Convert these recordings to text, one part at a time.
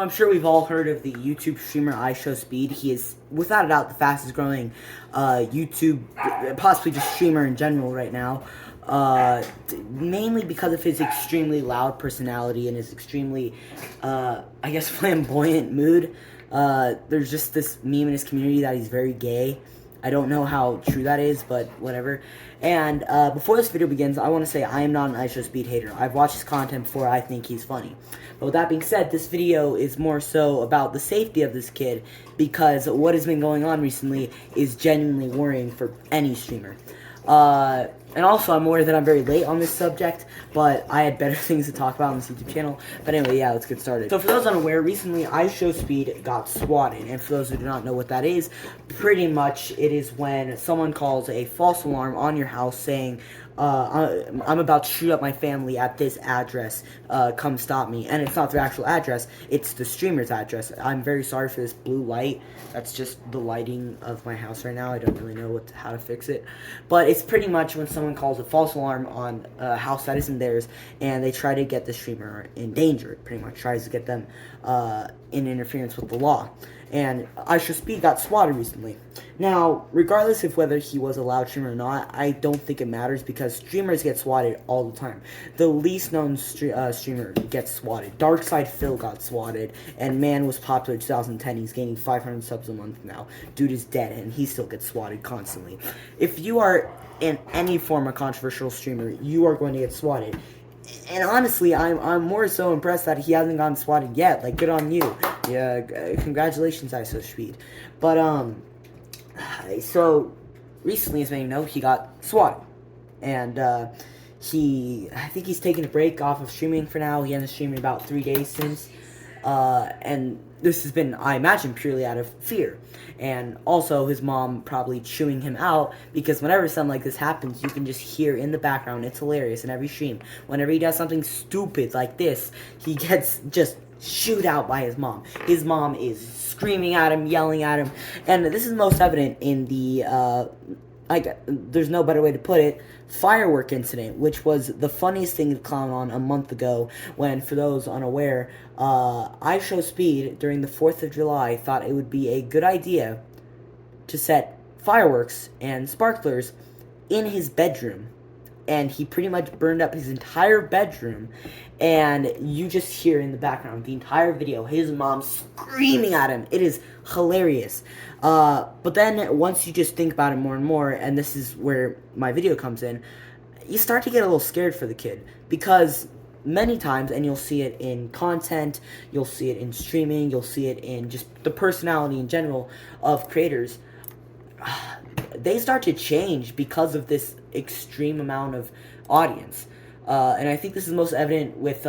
I'm sure we've all heard of the YouTube streamer IShowSpeed. He is, without a doubt, the fastest growing YouTube, possibly just streamer in general right now. Mainly because of his extremely loud personality and his extremely, I guess, flamboyant mood. There's just this meme in his community that he's very gay. I don't know how true that is, but whatever. And before this video begins, I want to say I am not an IShowSpeed hater. I've watched his content before. I think he's funny. But with that being said, this video is more so about the safety of this kid, because what has been going on recently is genuinely worrying for any streamer. And also, I'm aware that I'm very late on this subject, but I had better things to talk about on this YouTube channel. But anyway, yeah, let's get started. So for those unaware, recently IShowSpeed got swatted. And for those who do not know what that is, pretty much it is when someone calls a false alarm on your house saying, I'm about to shoot up my family at this address, come stop me. And it's not their actual address, it's the streamer's address. I'm very sorry for this blue light. That's just the lighting of my house right now. I don't really know how to fix it. But it's pretty much when someone calls a false alarm on a house that isn't theirs, and they try to get the streamer in danger. It pretty much tries to get them in interference with the law. And IShowSpeed got swatted recently. Now, regardless of whether he was a loud streamer or not, I don't think it matters, because streamers get swatted all the time. The least known streamer gets swatted. Darkside Phil got swatted, and man was popular in 2010. He's gaining 500 subs a month now. Dude is dead, and he still gets swatted constantly. If you are in any form of controversial streamer, you are going to get swatted. And honestly, I'm more so impressed that he hasn't gotten swatted yet. Like, good on you. Yeah, congratulations, IShowSpeed. But, so, recently, as many know, he got swatted. And, I think he's taking a break off of streaming for now. He hasn't streamed in about 3 days since. And this has been, I imagine, purely out of fear. And also his mom probably chewing him out, because whenever something like this happens, you can just hear in the background, it's hilarious in every stream, whenever he does something stupid like this, he gets just chewed out by his mom. His mom is screaming at him, yelling at him, and this is most evident in the, there's no better way to put it, firework incident, which was the funniest thing to clown on a month ago, when, for those unaware, IShowSpeed, during the 4th of July, thought it would be a good idea to set fireworks and sparklers in his bedroom. And he pretty much burned up his entire bedroom, and you just hear in the background, the entire video, his mom screaming at him. It is hilarious. But then, once you just think about it more and more, and this is where my video comes in, you start to get a little scared for the kid, because many times, and you'll see it in content, you'll see it in streaming, you'll see it in just the personality in general of creators, they start to change because of this extreme amount of audience. And I think this is most evident with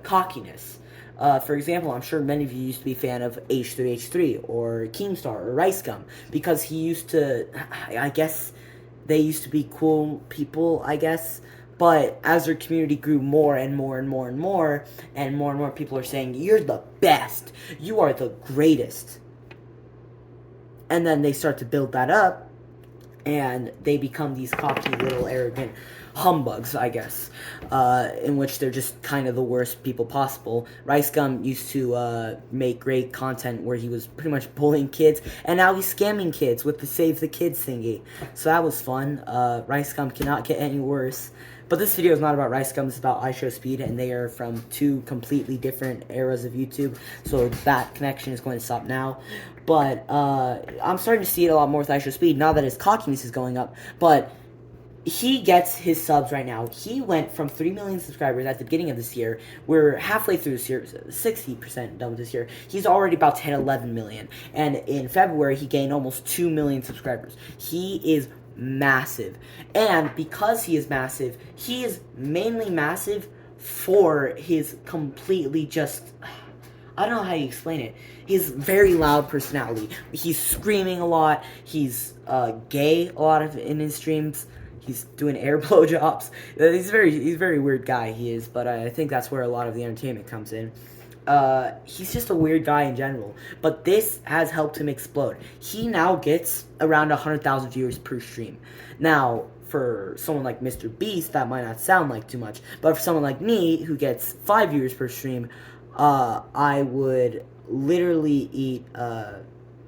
cockiness. For example, I'm sure many of you used to be a fan of H3H3 or Keemstar or Ricegum, because he used to, I guess, they used to be cool people, I guess. But as their community grew more and more and more and more, and more people are saying, you're the best, you are the greatest. And then they start to build that up, and they become these cocky little arrogant humbugs, I guess, in which they're just kind of the worst people possible. Ricegum used to make great content where he was pretty much bullying kids, and now he's scamming kids with the Save the Kids thingy. So that was fun. Ricegum cannot get any worse. But this video is not about Ricegum, it's about IShowSpeed, and they are from two completely different eras of YouTube, so that connection is going to stop now. But I'm starting to see it a lot more with IShowSpeed now that his cockiness is going up. But he gets his subs right now. He went from 3 million subscribers at the beginning of this year. We're halfway through this year, 60% done with this year. He's already about 10, 11 million. And in February, he gained almost 2 million subscribers. He is massive. And because he is massive, he is mainly massive for his completely just, I don't know how you explain it. His very loud personality. He's screaming a lot. He's gay a lot in his streams. He's doing air blowjobs. He's a very weird guy, he is, but I think that's where a lot of the entertainment comes in. He's just a weird guy in general, but this has helped him explode. He now gets around 100,000 viewers per stream. Now, for someone like Mr. Beast, that might not sound like too much, but for someone like me, who gets 5 viewers per stream, I would literally eat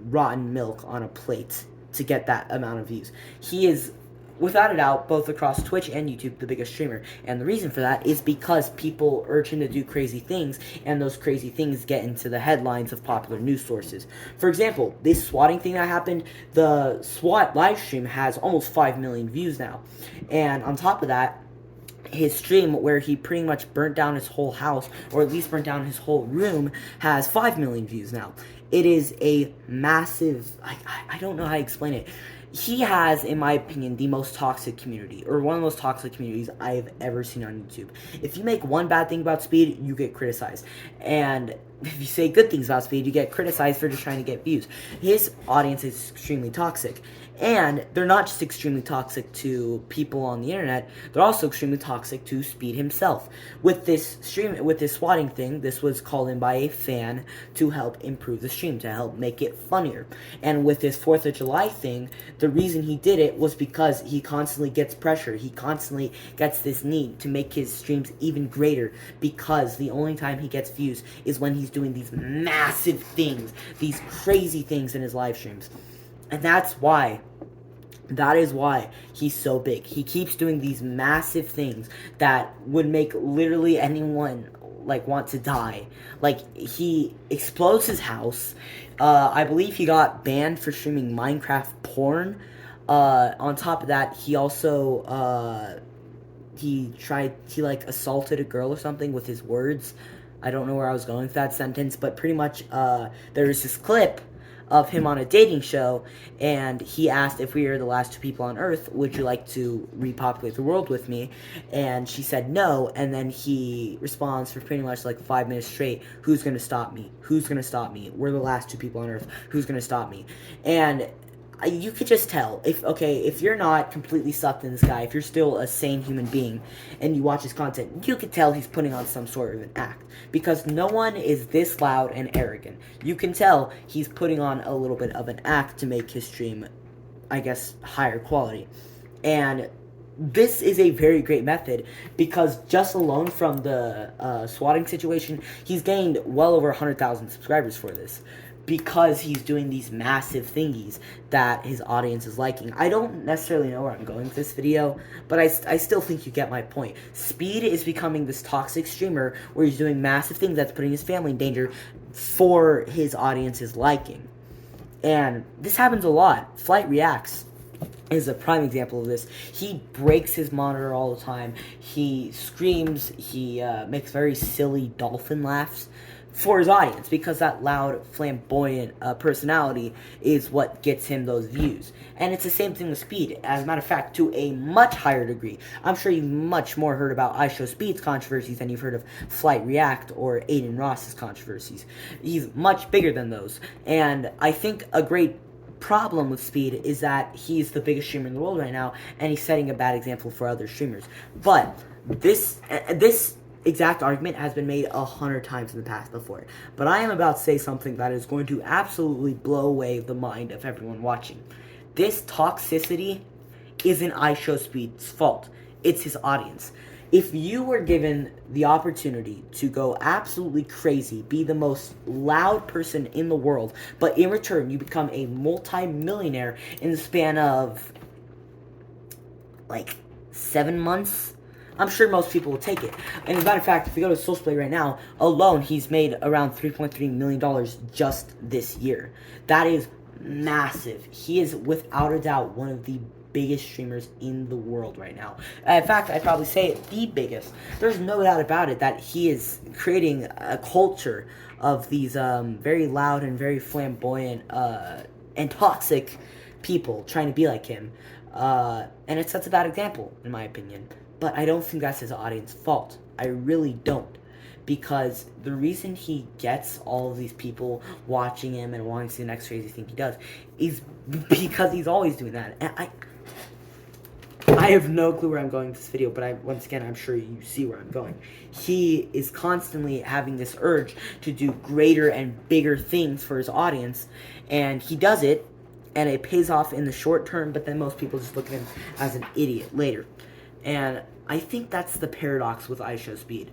rotten milk on a plate to get that amount of views. He is, without a doubt, both across Twitch and YouTube, the biggest streamer. And the reason for that is because people urge him to do crazy things, and those crazy things get into the headlines of popular news sources. For example, this swatting thing that happened, the SWAT live stream has almost 5 million views now. And on top of that, his stream where he pretty much burnt down his whole house, or at least burnt down his whole room, has 5 million views now. It is a massive, I don't know how to explain it. He has, in my opinion, the most toxic community, or one of the most toxic communities I've ever seen on YouTube. If you make one bad thing about Speed, you get criticized. And if you say good things about Speed, you get criticized for just trying to get views. His audience is extremely toxic. And they're not just extremely toxic to people on the internet, they're also extremely toxic to Speed himself. With this stream, with this swatting thing, this was called in by a fan to help improve the stream, to help make it funnier. And with this 4th of July thing, the reason he did it was because he constantly gets pressure. He constantly gets this need to make his streams even greater, because the only time he gets views is when he's doing these massive things, these crazy things in his live streams. And that is why he's so big. He keeps doing these massive things that would make literally anyone like want to die. Like, he explodes his house. I believe he got banned for streaming Minecraft porn. On top of that, he also he assaulted a girl or something with his words. I don't know where I was going with that sentence, but pretty much there's this clip of him on a dating show, and he asked if we were the last 2 people on Earth, would you like to repopulate the world with me? And she said no, and then he responds for pretty much like 5 minutes straight, who's gonna stop me? Who's gonna stop me? We're the last 2 people on Earth. Who's gonna stop me? And you could just tell, if you're not completely sucked in this guy, if you're still a sane human being, and you watch his content, you could tell he's putting on some sort of an act, because no one is this loud and arrogant. You can tell he's putting on a little bit of an act to make his stream, I guess, higher quality. And this is a very great method, because just alone from the swatting situation, he's gained well over 100,000 subscribers for this, because he's doing these massive thingies that his audience is liking. I don't necessarily know where I'm going with this video, but I still think you get my point. Speed is becoming this toxic streamer where he's doing massive things that's putting his family in danger for his audience's liking. And this happens a lot. Flight Reacts is a prime example of this. He breaks his monitor all the time. He screams. He makes very silly dolphin laughs for his audience, because that loud, flamboyant personality is what gets him those views. And it's the same thing with Speed. As a matter of fact, to a much higher degree. I'm sure you've much more heard about IShowSpeed's controversies than you've heard of Flight React or Aiden Ross's controversies. He's much bigger than those. And I think a great problem with Speed is that he's the biggest streamer in the world right now, and he's setting a bad example for other streamers. But this exact argument has been made 100 times in the past before. But I am about to say something that is going to absolutely blow away the mind of everyone watching. This toxicity isn't IShowSpeed's fault. It's his audience. If you were given the opportunity to go absolutely crazy, be the most loud person in the world, but in return you become a multi-millionaire in the span of like 7 months, I'm sure most people will take it. And as a matter of fact, if you go to Social Play right now, alone, he's made around $3.3 million just this year. That is massive. He is, without a doubt, one of the biggest streamers in the world right now. In fact, I'd probably say it, the biggest. There's no doubt about it that he is creating a culture of these very loud and very flamboyant and toxic people trying to be like him. And it sets a bad example, in my opinion. But I don't think that's his audience's fault. I really don't. Because the reason he gets all of these people watching him and wanting to see the next crazy thing he does is because he's always doing that. And I have no clue where I'm going with this video, but once again, I'm sure you see where I'm going. He is constantly having this urge to do greater and bigger things for his audience, and he does it, and it pays off in the short term, but then most people just look at him as an idiot later. And I think that's the paradox with IShowSpeed.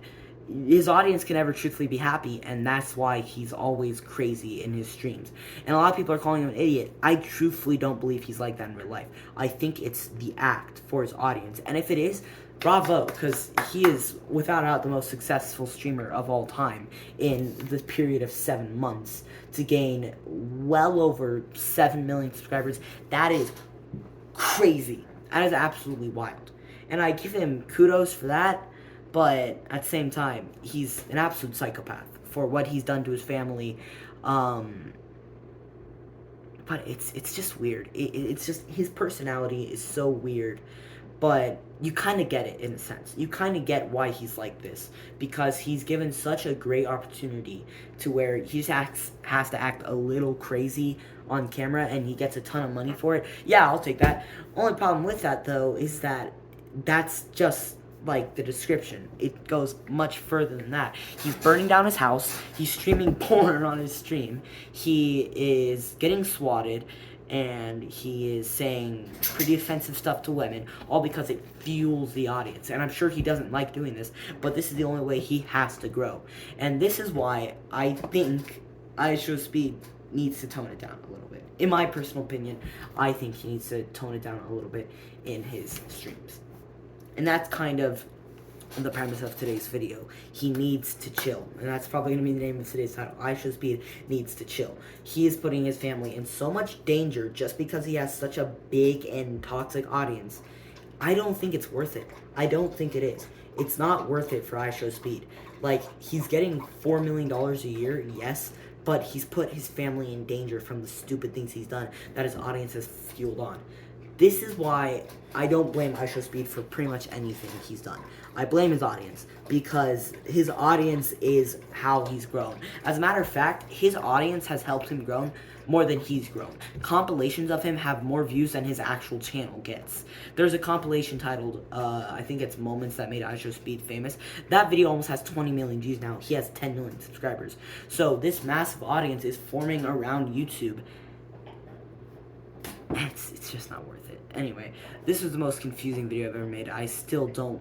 his audience can never truthfully be happy, and that's why he's always crazy in his streams. And a lot of people are calling him an idiot. I truthfully don't believe he's like that in real life. I think it's the act for his audience, and if it is, bravo, because he is without a doubt the most successful streamer of all time in the period of 7 months to gain well over 7 million subscribers. That is crazy. That is absolutely wild, and I give him kudos for that. But at the same time, he's an absolute psychopath for what he's done to his family. But it's just weird. It's just, his personality is so weird. But you kind of get it in a sense. You kind of get why he's like this, because he's given such a great opportunity to where he just has to act a little crazy on camera, and he gets a ton of money for it. Yeah, I'll take that. Only problem with that, though, is that that's just like the description. It goes much further than that. He's burning down his house. He's streaming porn on his stream. He is getting swatted, and he is saying pretty offensive stuff to women, all because it fuels the audience. And I'm sure he doesn't like doing this, but this is the only way he has to grow. And this is why I think IShowSpeed needs to tone it down a little bit. In my personal opinion, I think he needs to tone it down a little bit in his streams. And that's kind of the premise of today's video. He needs to chill. And that's probably going to be the name of today's title. IShowSpeed needs to chill. He is putting his family in so much danger just because he has such a big and toxic audience. I don't think it's worth it. I don't think it is. It's not worth it for IShowSpeed. Like, he's getting $4 million a year, yes, but he's put his family in danger from the stupid things he's done that his audience has fueled on. This is why I don't blame IShowSpeed for pretty much anything he's done. I blame his audience, because his audience is how he's grown. As a matter of fact, his audience has helped him grow more than he's grown. Compilations of him have more views than his actual channel gets. There's a compilation titled, I think it's Moments That Made IShowSpeed Famous. That video almost has 20 million views now. He has 10 million subscribers. So this massive audience is forming around YouTube. It's just not worth it. Anyway, this was the most confusing video I've ever made. I still don't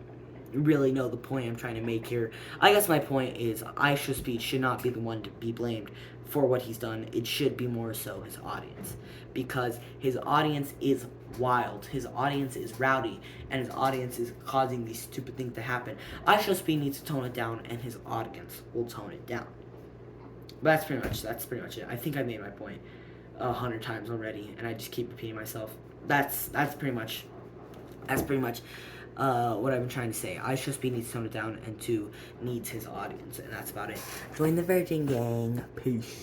really know the point I'm trying to make here. I guess my point is IShowSpeed should not be the one to be blamed for what he's done. It should be more so his audience, because his audience is wild, his audience is rowdy, and his audience is causing these stupid things to happen. IShowSpeed needs to tone it down, and his audience will tone it down. But that's pretty much it. I think I made my point 100 times already, and I just keep repeating myself. That's pretty much what I've been trying to say. IShowSpeed needs to tone it down, and 2 needs his audience, and that's about it. Join the Virgin Gang. Peace.